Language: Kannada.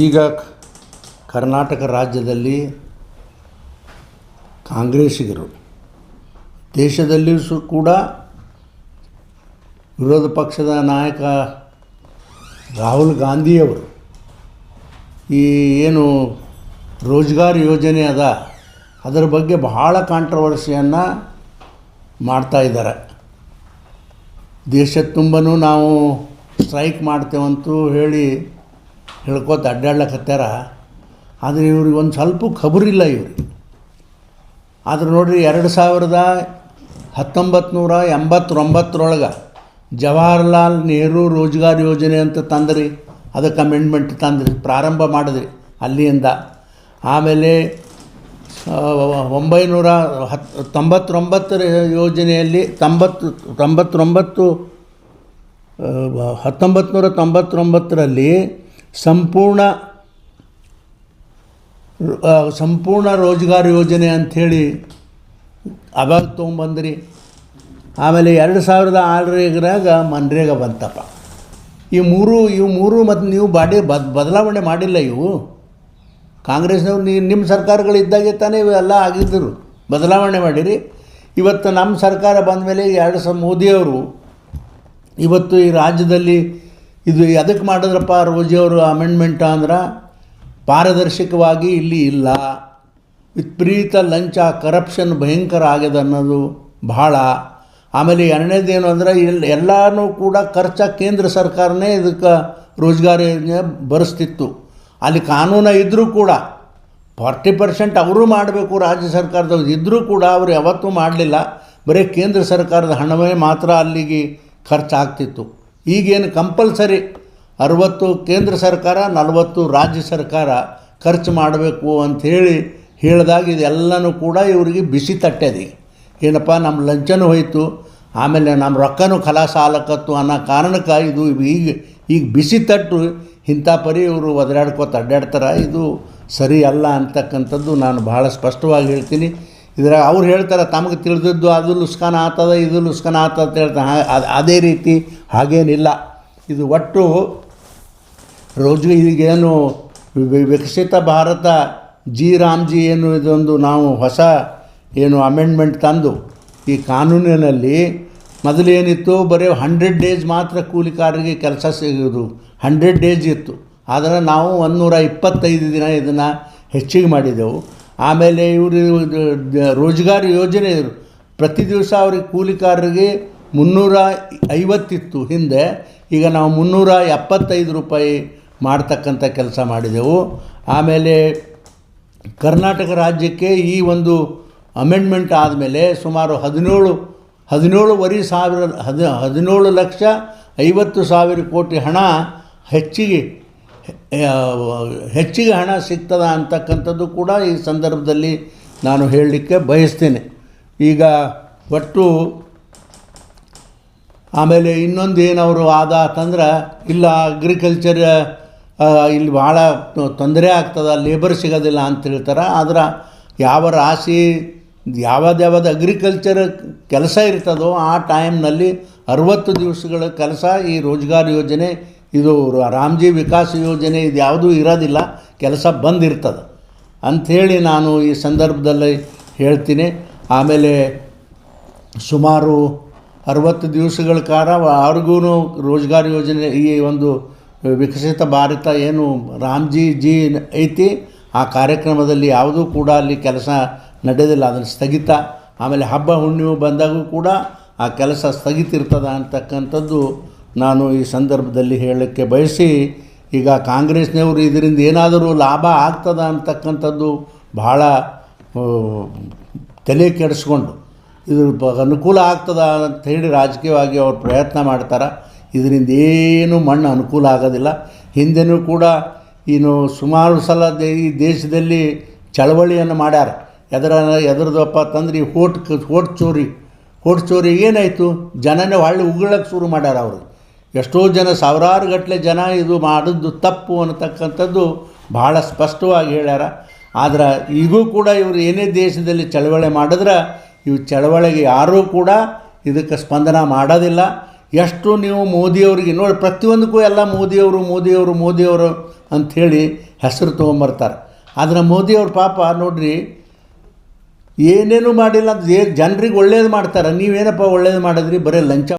ಈಗ ಕರ್ನಾಟಕ ರಾಜ್ಯದಲ್ಲಿ ಕಾಂಗ್ರೆಸ್ಸಿಗರು, ದೇಶದಲ್ಲಿಯೂ ಕೂಡ ವಿರೋಧ ಪಕ್ಷದ ನಾಯಕ ರಾಹುಲ್ ಗಾಂಧಿಯವರು ಈ ಏನು ರೋಜ್ಗಾರ್ ಯೋಜನೆ ಅದ ಅದರ ಬಗ್ಗೆ ಬಹಳ ಕಾಂಟ್ರವರ್ಸಿಯನ್ನು ಮಾಡ್ತಾಯಿದ್ದಾರೆ. ದೇಶದ ತುಂಬನೂ ನಾವು ಸ್ಟ್ರೈಕ್ ಮಾಡ್ತೇವಂತೂ ಹೇಳ್ಕೋತ ಅಡ್ಡಾಡ್ಲಕತ್ತಾರ. ಆದರೆ ಇವ್ರಿಗೆ ಒಂದು ಸ್ವಲ್ಪ ಖಬರಿಲ್ಲ ಇವ್ರಿಗೆ. ಆದ್ರೆ ನೋಡಿರಿ, 1989 ಜವಾಹರ್ಲಾಲ್ ನೆಹರು ರೋಜ್ಗಾರ್ ಯೋಜನೆ ಅಂತ ತಂದ್ರಿ, ಅದಕ್ಕೆ ಅಮೆಂಡ್ಮೆಂಟ್ ತಂದ್ರಿ, ಪ್ರಾರಂಭ ಮಾಡಿದ್ರಿ ಅಲ್ಲಿಂದ. ಆಮೇಲೆ 1999 ಯೋಜನೆಯಲ್ಲಿ 1999ರಲ್ಲಿ ಸಂಪೂರ್ಣ ರೋಜ್ಗಾರ್ ಯೋಜನೆ ಅಂಥೇಳಿ ಅವಾಗ ತೊಗೊಂಬಂದ್ರಿ. ಆಮೇಲೆ 2006ರಾಗ ಮನ್ರೇಗಾ ಬಂತಪ್ಪ. ಇವು ಮೂರು ಮತ್ತು ನೀವು ಬದಲಾವಣೆ ಮಾಡಿಲ್ಲ. ಇವು ಕಾಂಗ್ರೆಸ್ನವ್ರು ನಿಮ್ಮ ಸರ್ಕಾರಗಳಿದ್ದಾಗೆ ತಾನೇ ಇವೆಲ್ಲ ಆಗಿದ್ದರು, ಬದಲಾವಣೆ ಮಾಡಿರಿ. ಇವತ್ತು ನಮ್ಮ ಸರ್ಕಾರ ಬಂದ ಮೇಲೆ ಮೋದಿಯವರು ಇವತ್ತು ಈ ರಾಜ್ಯದಲ್ಲಿ ಇದು ಎದಕ್ಕೆ ಮಾಡಿದ್ರಪ್ಪ ರೋಜಿಯವರು ಅಮೆಂಡ್ಮೆಂಟ್ ಅಂದ್ರೆ, ಪಾರದರ್ಶಕವಾಗಿ ಇಲ್ಲಿ ಇಲ್ಲ, ವಿಪರೀತ ಲಂಚ ಕರಪ್ಷನ್ ಭಯಂಕರ ಆಗ್ಯದ ಅನ್ನೋದು ಭಾಳ. ಆಮೇಲೆ ಎರಡನೇದೇನು ಅಂದರೆ, ಎಲ್ಲನೂ ಕೂಡ ಕೇಂದ್ರ ಸರ್ಕಾರನೇ ಇದಕ್ಕೆ ರೋಜ್ಗಾರ್ ಯೋಜನೆ ಬರೆಸ್ತಿತ್ತು. ಅಲ್ಲಿ ಕಾನೂನು ಇದ್ದರೂ ಕೂಡ 40% ಅವರು ಮಾಡಬೇಕು, ರಾಜ್ಯ ಸರ್ಕಾರದವ್ರು ಇದ್ದರೂ ಕೂಡ ಅವರು ಯಾವತ್ತೂ ಮಾಡಲಿಲ್ಲ. ಬರೀ ಕೇಂದ್ರ ಸರ್ಕಾರದ ಹಣವೇ ಮಾತ್ರ ಅಲ್ಲಿಗೆ ಖರ್ಚಾಗ್ತಿತ್ತು. ಈಗೇನು ಕಂಪಲ್ಸರಿ 60 ಕೇಂದ್ರ ಸರ್ಕಾರ 40 ರಾಜ್ಯ ಸರ್ಕಾರ ಖರ್ಚು ಮಾಡಬೇಕು ಅಂಥೇಳಿ ಹೇಳಿದಾಗ ಇದೆಲ್ಲನೂ ಕೂಡ ಇವರಿಗೆ ಬಿಸಿ ತಟ್ಟೆದಿ. ಏನಪ್ಪ, ನಮ್ಮ ಲಂಚನೂ ಹೋಯಿತು, ಆಮೇಲೆ ನಮ್ಮ ರೊಕ್ಕನೂ ಖಲಾಸ ಆಲಕತ್ತು ಅನ್ನೋ ಕಾರಣಕ್ಕೆ ಇದು ಈಗ ಬಿಸಿ ತಟ್ಟು ಇಂಥ ಪರಿ ಇವರು ಒದರಾಡ್ಕೋತ ಅಡ್ಡಾಡ್ತಾರೆ. ಇದು ಸರಿ ಅಲ್ಲ ಅಂತಕ್ಕಂಥದ್ದು ನಾನು ಭಾಳ ಸ್ಪಷ್ಟವಾಗಿ ಹೇಳ್ತೀನಿ. ಇದ್ರಾಗ ಅವ್ರು ಹೇಳ್ತಾರೆ ತಮಗೆ ತಿಳಿದಿದ್ದು ಅದು ಲುಸ್ಕಾನ ಆಗ್ತದ, ಇದು ಲುಸ್ಕಾನ ಆಗ್ತದ ಅಂತ ಹೇಳ್ತಾರೆ. ಅದೇ ರೀತಿ ಹಾಗೇನಿಲ್ಲ. ಇದು ಒಟ್ಟು ಈಗೇನು ವಿಕಸಿತ ಭಾರತ ರಾಮ್ಜಿ ಏನು ಇದೊಂದು ನಾವು ಹೊಸ ಏನು ಅಮೆಂಡ್ಮೆಂಟ್ ತಂದು ಈ ಕಾನೂನಿನಲ್ಲಿ ಮೊದಲೇನಿತ್ತು, ಬರೀ 100 ಡೇಸ್ ಮಾತ್ರ ಕೂಲಿಕಾರರಿಗೆ ಕೆಲಸ ಸಿಗೋದು, 100 ಡೇಸ್ ಇತ್ತು. ಆದರೆ ನಾವು 125 ದಿನ ಇದನ್ನು ಹೆಚ್ಚಿಗೆ ಮಾಡಿದೆವು. ಆಮೇಲೆ ಇವರು ರೋಜ್ಗಾರ್ ಯೋಜನೆ ಪ್ರತಿ ದಿವಸ ಅವ್ರಿಗೆ ಕೂಲಿಕಾರರಿಗೆ 350 ಇತ್ತು ಹಿಂದೆ, ಈಗ ನಾವು 375 ರೂಪಾಯಿ ಮಾಡ್ತಕ್ಕಂಥ ಕೆಲಸ ಮಾಡಿದೆವು. ಆಮೇಲೆ ಕರ್ನಾಟಕ ರಾಜ್ಯಕ್ಕೆ ಈ ಒಂದು ಅಮೆಂಡ್ಮೆಂಟ್ ಆದಮೇಲೆ ಸುಮಾರು 17,50,00,000 ಕೋಟಿ ಹಣ ಹೆಚ್ಚಿಗೆ ಹಣ ಸಿಗ್ತದ ಅಂತಕ್ಕಂಥದ್ದು ಕೂಡ ಈ ಸಂದರ್ಭದಲ್ಲಿ ನಾನು ಹೇಳಲಿಕ್ಕೆ ಬಯಸ್ತೇನೆ. ಈಗ ಒಟ್ಟು ಆಮೇಲೆ ಇನ್ನೊಂದು ಏನವರು ಆತಂದ್ರೆ, ಇಲ್ಲ ಅಗ್ರಿಕಲ್ಚರ್ ಇಲ್ಲಿ ಭಾಳ ತೊಂದರೆ ಆಗ್ತದೆ, ಲೇಬರ್ ಸಿಗೋದಿಲ್ಲ ಅಂತ ಹೇಳ್ತಾರೆ. ಆದ್ರೆ ಯಾವ ರಾಶಿ ಯಾವ್ದು ಅಗ್ರಿಕಲ್ಚರ್ ಕೆಲಸ ಇರ್ತದೋ ಆ ಟೈಮ್ನಲ್ಲಿ 60 ದಿವಸಗಳ ಕೆಲಸ ಈ ರೋಜ್ಗಾರ್ ಯೋಜನೆ, ಇದು ರಾಮ್ಜಿ ವಿಕಾಸ್ ಯೋಜನೆ ಇದು ಯಾವುದೂ ಇರೋದಿಲ್ಲ, ಕೆಲಸ ಬಂದಿರ್ತದೆ ಅಂಥೇಳಿ ನಾನು ಈ ಸಂದರ್ಭದಲ್ಲಿ ಹೇಳ್ತೀನಿ. ಆಮೇಲೆ ಸುಮಾರು 60 ದಿವಸಗಳ ಕಾಲ ಅವ್ರಿಗೂ ರೋಜ್ಗಾರ್ ಯೋಜನೆ ಈ ಒಂದು ವಿಕಸಿತ ಭಾರತ ಏನು ರಾಮ್ಜಿ ಐತಿ, ಆ ಕಾರ್ಯಕ್ರಮದಲ್ಲಿ ಯಾವುದೂ ಕೂಡ ಅಲ್ಲಿ ಕೆಲಸ ನಡೆಯೋದಿಲ್ಲ, ಅದನ್ನು ಸ್ಥಗಿತ. ಆಮೇಲೆ ಹಬ್ಬ ಹುಣ್ಣಿಮೆ ಬಂದಾಗೂ ಕೂಡ ಆ ಕೆಲಸ ಸ್ಥಗಿತ ಇರ್ತದೆ ಅಂತಕ್ಕಂಥದ್ದು ನಾನು ಈ ಸಂದರ್ಭದಲ್ಲಿ ಹೇಳೋಕ್ಕೆ ಬಯಸಿ, ಈಗ ಕಾಂಗ್ರೆಸ್ನವರು ಇದರಿಂದ ಏನಾದರೂ ಲಾಭ ಆಗ್ತದ ಅಂತಕ್ಕಂಥದ್ದು ಭಾಳ ತಲೆ ಕೆಡಿಸ್ಕೊಂಡು ಇದು ಅನುಕೂಲ ಆಗ್ತದ ಅಂಥೇಳಿ ರಾಜಕೀಯವಾಗಿ ಅವ್ರು ಪ್ರಯತ್ನ ಮಾಡ್ತಾರೆ. ಇದರಿಂದ ಏನು ಮಣ್ಣು ಅನುಕೂಲ ಆಗೋದಿಲ್ಲ. ಹಿಂದೆನೂ ಕೂಡ ಸುಮಾರು ಸಲ ಈ ದೇಶದಲ್ಲಿ ಚಳವಳಿಯನ್ನು ಮಾಡ್ಯಾರ. ಎದ್ರದಪ್ಪ ತಂದ್ರೆ ಈ ಹೋಟ್ ಚೋರಿ ಏನಾಯಿತು, ಜನನೇ ಹೊಳ್ಳಿ ಉಗುಳಕ್ಕೆ ಶುರು ಮಾಡ್ಯಾರ ಅವರು. ಎಷ್ಟೋ ಜನ, ಸಾವಿರಾರು ಗಟ್ಟಲೆ ಜನ ಇದು ಮಾಡೋದು ತಪ್ಪು ಅನ್ನತಕ್ಕಂಥದ್ದು ಭಾಳ ಸ್ಪಷ್ಟವಾಗಿ ಹೇಳ್ಯಾರ. ಆದ್ರೆ ಈಗೂ ಕೂಡ ಇವರು ಏನೇ ದೇಶದಲ್ಲಿ ಚಳವಳಿ ಮಾಡಿದ್ರೆ ಇವು ಚಳವಳಿಗೆ ಯಾರೂ ಕೂಡ ಇದಕ್ಕೆ ಸ್ಪಂದನ ಮಾಡೋದಿಲ್ಲ. ಎಷ್ಟು ನೀವು ಮೋದಿಯವ್ರಿಗೆ ನೋಡಿ, ಪ್ರತಿಯೊಂದಕ್ಕೂ ಎಲ್ಲ ಮೋದಿಯವರು ಅಂಥೇಳಿ ಹೆಸರು ತೊಗೊಂಬರ್ತಾರೆ. ಆದರೆ ಮೋದಿಯವ್ರ ಪಾಪ ನೋಡ್ರಿ, ಏನೇನೂ ಮಾಡಿಲ್ಲ ಅಂತ ಜನರಿಗೆ ಒಳ್ಳೇದು ಮಾಡ್ತಾರೆ. ನೀವೇನಪ್ಪ ಒಳ್ಳೇದು ಮಾಡಿದ್ರಿ, ಬರೀ ಲಂಚ